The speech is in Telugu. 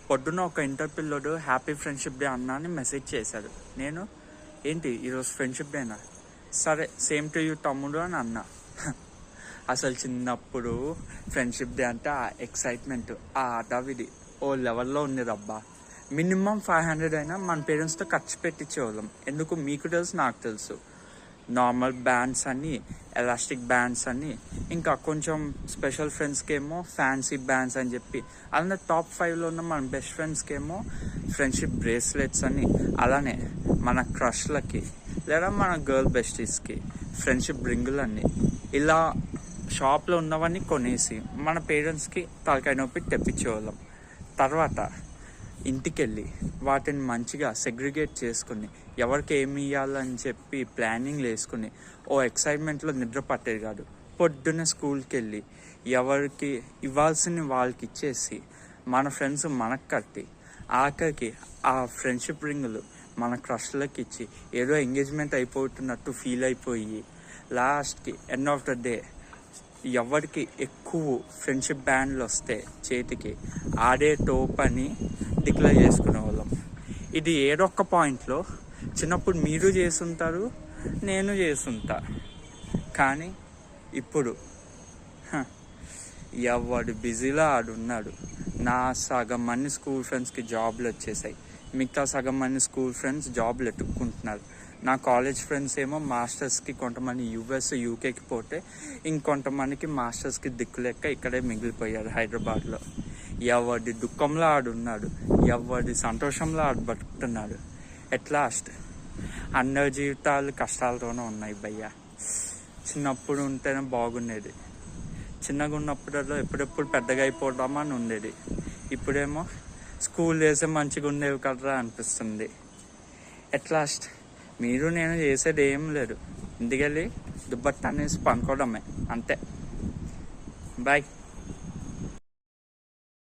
పొద్దున్న ఒక ఇంటర్ పిల్లోడు హ్యాపీ ఫ్రెండ్షిప్ డే అన్నా అని మెసేజ్ చేశాడు. నేను ఏంటి ఈరోజు ఫ్రెండ్షిప్ డేనా, సరే సేమ్ టు యూ తమ్ముడు అని అన్నా. అసలు చిన్నప్పుడు ఫ్రెండ్షిప్ డే అంటే ఆ ఎక్సైట్మెంట్, ఆ హడావిడి ఓ లెవెల్లో ఉండేది అబ్బా. మినిమం 500 అయినా మన పేరెంట్స్తో ఖర్చు పెట్టించేవాళ్ళం. ఎందుకు మీకు తెలుసు, నాకు తెలుసు. నార్మల్ బ్యాండ్స్ అని, ఎలాస్టిక్ బ్యాండ్స్ అని, ఇంకా కొంచెం స్పెషల్ ఫ్రెండ్స్కి ఏమో ఫ్యాన్సీ బ్యాండ్స్ అని చెప్పి, అలానే టాప్ 5లో ఉన్న మన బెస్ట్ ఫ్రెండ్స్కి ఏమో ఫ్రెండ్షిప్ బ్రేస్లెట్స్ అని, అలానే మన క్రష్లకి లేదా మన గర్ల్ బెస్టీస్కి ఫ్రెండ్షిప్ రింగులన్నీ ఇలా షాప్లో ఉన్నవన్నీ కొనేసి మన పేరెంట్స్కి తలకాయ నొప్పి తెప్పించేవాళ్ళం. తర్వాత ఇంటికెళ్ళి వాటిని మంచిగా సెగ్రిగేట్ చేసుకుని ఎవరికి ఏమి ఇవ్వాలని చెప్పి ప్లానింగ్లు వేసుకుని ఓ ఎక్సైట్మెంట్లో నిద్ర పట్టేది కాదు. పొద్దున్న స్కూల్కి వెళ్ళి ఎవరికి ఇవ్వాల్సిన వాళ్ళకి ఇచ్చేసి మన ఫ్రెండ్స్ మనకు కట్టి ఆఖరికి ఆ ఫ్రెండ్షిప్ రింగులు మన క్రష్లకి ఇచ్చి ఏదో ఎంగేజ్మెంట్ అయిపోతున్నట్టు ఫీల్ అయిపోయి లాస్ట్కి ఎండ్ ఆఫ్ ద డే ఎవరికి ఎక్కువ ఫ్రెండ్షిప్ బ్యాండ్లు వస్తే చేతికి ఆడే టోప్ అని డిక్లేర్ చేసుకునే వాళ్ళం. ఇది ఏడొక్క పాయింట్లో చిన్నప్పుడు మీరు చేసుంటారు, నేను చేసుంటా. కానీ ఇప్పుడు ఎవడు బిజీలో ఆడున్నాడు. నా సగం మంది స్కూల్ ఫ్రెండ్స్కి జాబ్లు వచ్చేసాయి, మిగతా సగం మంది స్కూల్ ఫ్రెండ్స్ జాబ్లు ఎత్తుక్కుంటున్నారు. నా కాలేజ్ ఫ్రెండ్స్ ఏమో మాస్టర్స్కి, కొంతమంది యూఎస్ యూకేకి పోతే ఇంకొంతమందికి మాస్టర్స్కి దిక్కులెక్క ఇక్కడే మిగిలిపోయారు హైదరాబాద్లో. ఎవడి దుఃఖంలో ఆడున్నాడు, ఎవడి సంతోషంలో ఆడు బతుకుతున్నాడు. ఎట్ లాస్ట్ అందరి జీవితాలు కష్టాలతోనే ఉన్నాయి భయ్యా. చిన్నప్పుడు ఉంటేనే బాగుండేది, చిన్నగా ఉన్నప్పుడల్లో ఎప్పుడెప్పుడు పెద్దగా అయిపోదామా అని ఉండేది. ఇప్పుడేమో స్కూల్ చేసే మంచిగా ఉండేవి కదరా అనిపిస్తుంది. ఎట్ లాస్ట్ మీరు నేను చేసేది ఏం లేదు, ఇంటికెళ్ళి దుబ్బట్ట అనేసి పనుకోవడమే అంతే. బాయ్.